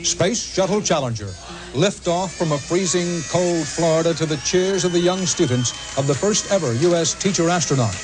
Space Shuttle Challenger, liftoff from a freezing cold Florida to the cheers of the young students of the first ever U.S. teacher astronaut.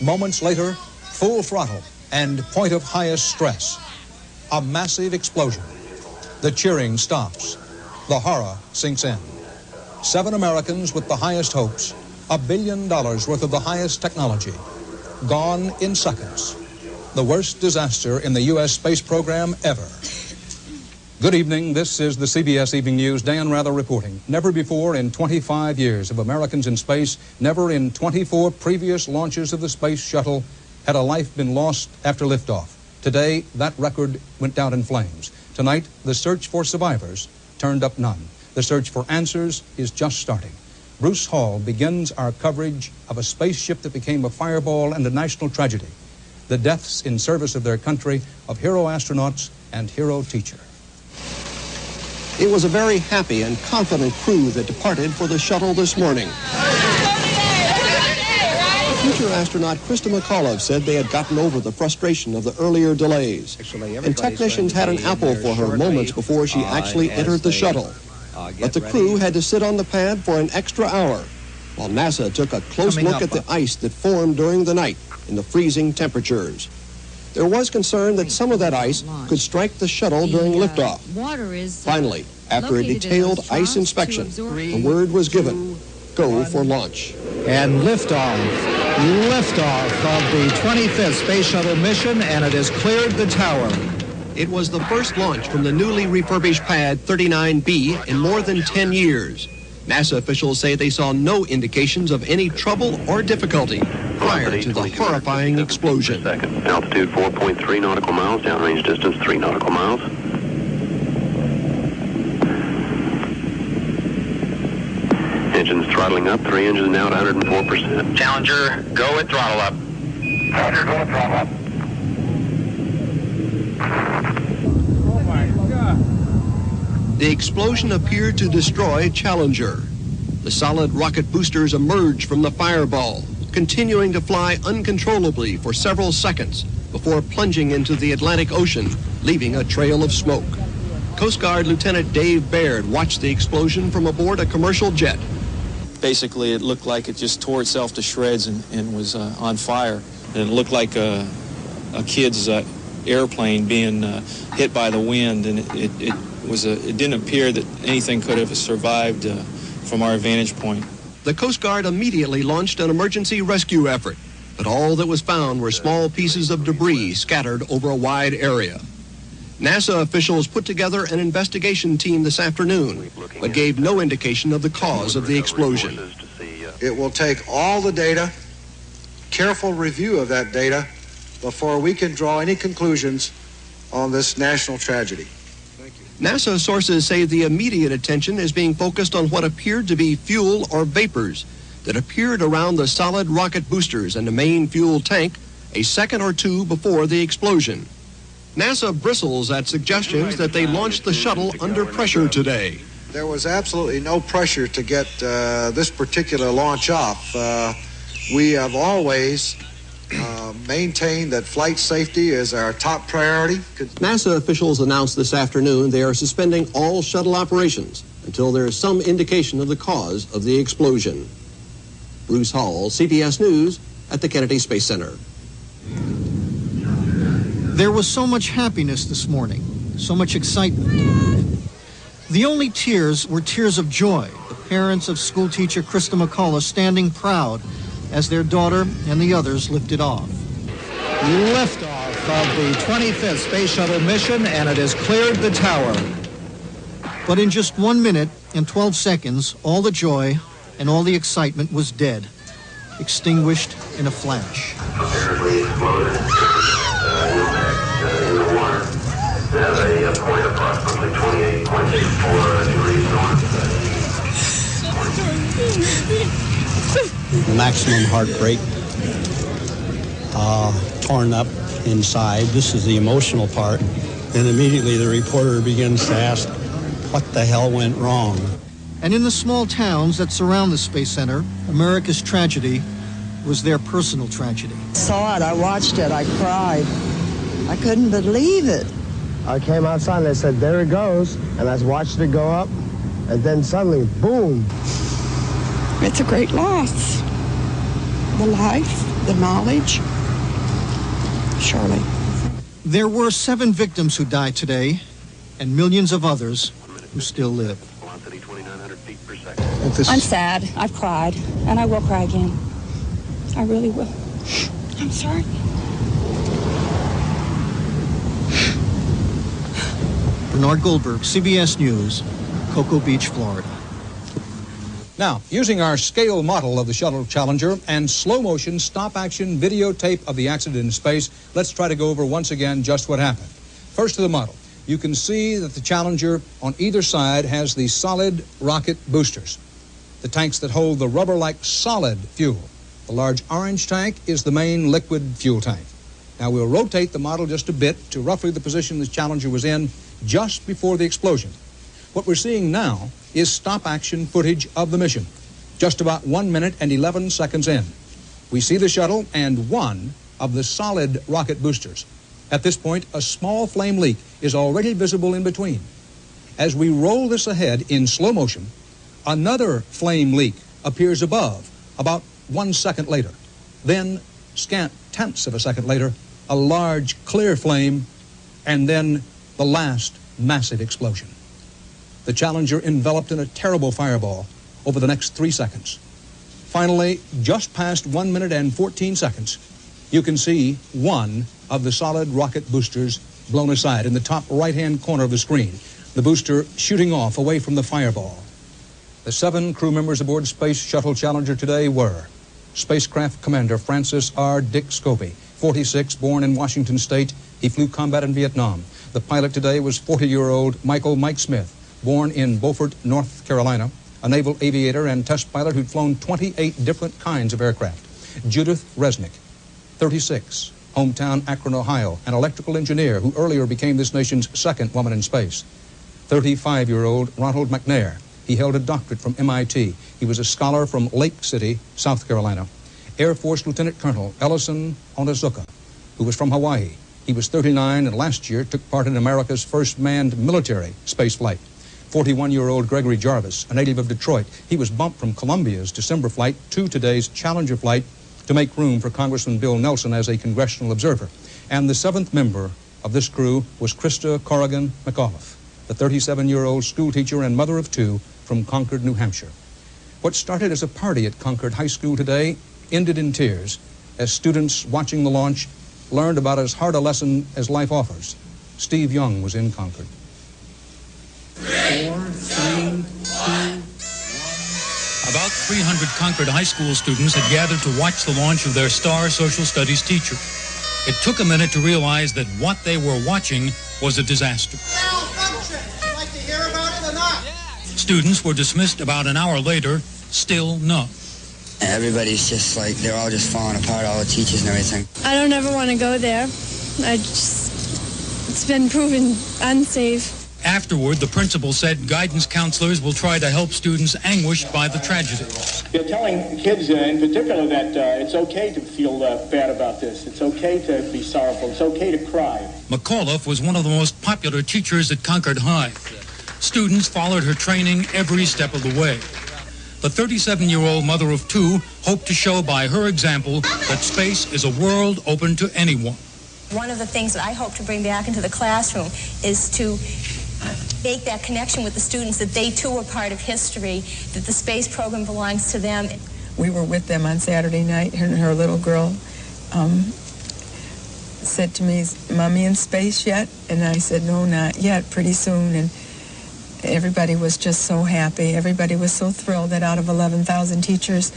Moments later, full throttle and point of highest stress. A massive explosion. The cheering stops. The horror sinks in. 7 Americans with the highest hopes, $1 billion worth of the highest technology, gone in seconds. The worst disaster in the U.S. space program ever. Good evening. This is the CBS Evening News. Dan Rather reporting. Never before in 25 years of Americans in space, never in 24 previous launches of the space shuttle had a life been lost after liftoff. Today, that record went down in flames. Tonight, the search for survivors turned up none. The search for answers is just starting. Bruce Hall begins our coverage of a spaceship that became a fireball and a national tragedy. The deaths in service of their country of hero astronauts and hero teacher. It was a very happy and confident crew that departed for the shuttle this morning. Future astronaut Krista McAuliffe said they had gotten over the frustration of the earlier delays. And technicians had an apple for her moments before she actually entered the shuttle. But the crew had to sit on the pad for an extra hour, while NASA took a close look at the ice that formed during the night in the freezing temperatures. There was concern that some of that ice could strike the shuttle during liftoff. Finally, after a detailed ice inspection, the word was given, go for launch. And liftoff of the 25th Space Shuttle mission, and it has cleared the tower. It was the first launch from the newly refurbished pad 39B in more than 10 years. NASA officials say they saw no indications of any trouble or difficulty prior to the horrifying explosion. Altitude 4.3 nautical miles, downrange distance 3 nautical miles. Engines throttling up, 3 engines now at 104%. Challenger, go at throttle up. Challenger, go at throttle up. Oh my God. The explosion appeared to destroy Challenger. The solid rocket boosters emerged from the fireball, continuing to fly uncontrollably for several seconds before plunging into the Atlantic Ocean, leaving a trail of smoke. Coast Guard Lieutenant Dave Baird watched the explosion from aboard a commercial jet. Basically, it looked like it just tore itself to shreds and was on fire. And it looked like a kid's airplane being hit by the wind, and it didn't appear that anything could have survived from our vantage point. The Coast Guard immediately launched an emergency rescue effort, but all that was found were small pieces of debris scattered over a wide area. NASA officials put together an investigation team this afternoon, but gave no indication of the cause of the explosion. It will take all the data, careful review of that data, before we can draw any conclusions on this national tragedy. NASA sources say the immediate attention is being focused on what appeared to be fuel or vapors that appeared around the solid rocket boosters and the main fuel tank a second or two before the explosion. NASA bristles at suggestions that they launched the shuttle under pressure today. There was absolutely no pressure to get this particular launch off. We have always maintained that flight safety is our top priority. NASA officials announced this afternoon they are suspending all shuttle operations until there is some indication of the cause of the explosion. Bruce Hall, CBS News at the Kennedy Space Center. There was so much happiness this morning, so much excitement. The only tears were tears of joy. The parents of schoolteacher Krista McAuliffe standing proud as their daughter and the others lifted off. Liftoff of the 25th Space Shuttle mission, and it has cleared the tower. But in just 1 minute and 12 seconds, all the joy and all the excitement was dead, extinguished in a flash. Apparently exploded in the water at a point approximately 28.64 degrees north. Maximum heartbreak, torn up inside. This is the emotional part. And immediately the reporter begins to ask, what the hell went wrong? And in the small towns that surround the Space Center, America's tragedy was their personal tragedy. Saw it, I watched it, I cried. I couldn't believe it. I came outside and I said, there it goes. And I watched it go up, and then suddenly, boom. It's a great loss. The life, the knowledge, surely. There were 7 victims who died today, and millions of others who still live. I'm sad. I've cried, and I will cry again. I really will. I'm sorry. Bernard Goldberg, CBS News, Cocoa Beach, Florida. Now, using our scale model of the Shuttle Challenger and slow-motion stop-action videotape of the accident in space, let's try to go over once again just what happened. First to the model. You can see that the Challenger on either side has the solid rocket boosters, the tanks that hold the rubber-like solid fuel. The large orange tank is the main liquid fuel tank. Now, we'll rotate the model just a bit to roughly the position the Challenger was in just before the explosion. What we're seeing now is stop-action footage of the mission, just about 1 minute and 11 seconds in. We see the shuttle and one of the solid rocket boosters. At this point, a small flame leak is already visible in between. As we roll this ahead in slow motion, another flame leak appears above about 1 second later. Then, scant tenths of a second later, a large clear flame, and then the last massive explosion. The Challenger enveloped in a terrible fireball over the next 3 seconds. Finally, just past 1 minute and 14 seconds, you can see one of the solid rocket boosters blown aside in the top right-hand corner of the screen, the booster shooting off away from the fireball. The 7 crew members aboard Space Shuttle Challenger today were Spacecraft Commander Francis R. Dick Scobie, 46, born in Washington State. He flew combat in Vietnam. The pilot today was 40-year-old Michael Mike Smith, born in Beaufort, North Carolina, a naval aviator and test pilot who'd flown 28 different kinds of aircraft. Judith Resnick, 36, hometown Akron, Ohio, an electrical engineer who earlier became this nation's 2nd woman in space. 35-year-old Ronald McNair. He held a doctorate from MIT. He was a scholar from Lake City, South Carolina. Air Force Lieutenant Colonel Ellison Onizuka, who was from Hawaii. He was 39 and last year took part in America's first manned military space flight. 41-year-old Gregory Jarvis, a native of Detroit. He was bumped from Columbia's December flight to today's Challenger flight to make room for Congressman Bill Nelson as a congressional observer. And the 7th member of this crew was Krista Corrigan McAuliffe, the 37-year-old schoolteacher and mother of 2 from Concord, New Hampshire. What started as a party at Concord High School today ended in tears as students watching the launch learned about as hard a lesson as life offers. Steve Young was in Concord. 4, 3, 2, 1. About 300 Concord High School students had gathered to watch the launch of their star social studies teacher. It took a minute to realize that what they were watching was a disaster. Malfunction. Would you like to hear about it or not? Students were dismissed about an hour later, still numb. Everybody's just like, they're all just falling apart, all the teachers and everything. I don't ever want to go there. It's been proven unsafe. Afterward, the principal said guidance counselors will try to help students anguished by the tragedy. They're telling kids in particular that it's okay to feel bad about this. It's okay to be sorrowful. It's okay to cry. McAuliffe was one of the most popular teachers at Concord High. Students followed her training every step of the way. The 37-year-old mother of 2 hoped to show by her example that space is a world open to anyone. One of the things that I hope to bring back into the classroom is to make that connection with the students that they too are part of history, that the space program belongs to them. We were with them on Saturday night, and her little girl said to me, "Mommy in space yet?" And I said, "No, not yet, pretty soon." And everybody was just so happy. Everybody was so thrilled that out of 11,000 teachers,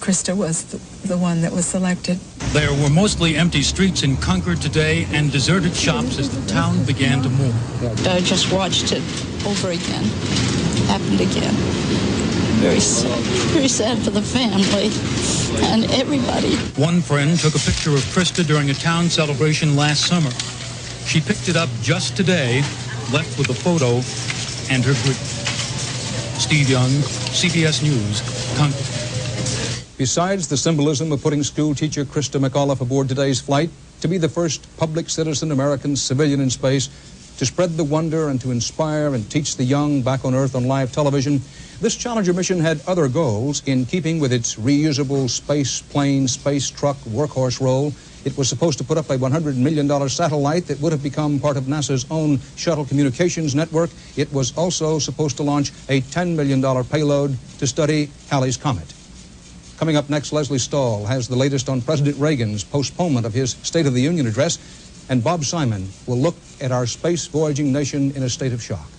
Krista was the one that was selected. There were mostly empty streets in Concord today and deserted shops as the town began to mourn. I just watched it over again. It happened again. Very sad for the family and everybody. One friend took a picture of Krista during a town celebration last summer. She picked it up just today, left with the photo and her grief. Steve Young, CBS News, Concord. Besides the symbolism of putting school teacher Krista McAuliffe aboard today's flight, to be the first public citizen American civilian in space, to spread the wonder and to inspire and teach the young back on Earth on live television. This Challenger mission had other goals in keeping with its reusable space plane, space truck workhorse role. It was supposed to put up a $100 million satellite that would have become part of NASA's own shuttle communications network. It was also supposed to launch a $10 million payload to study Halley's Comet. Coming up next, Leslie Stahl has the latest on President Reagan's postponement of his State of the Union address, and Bob Simon will look at our space voyaging nation in a state of shock.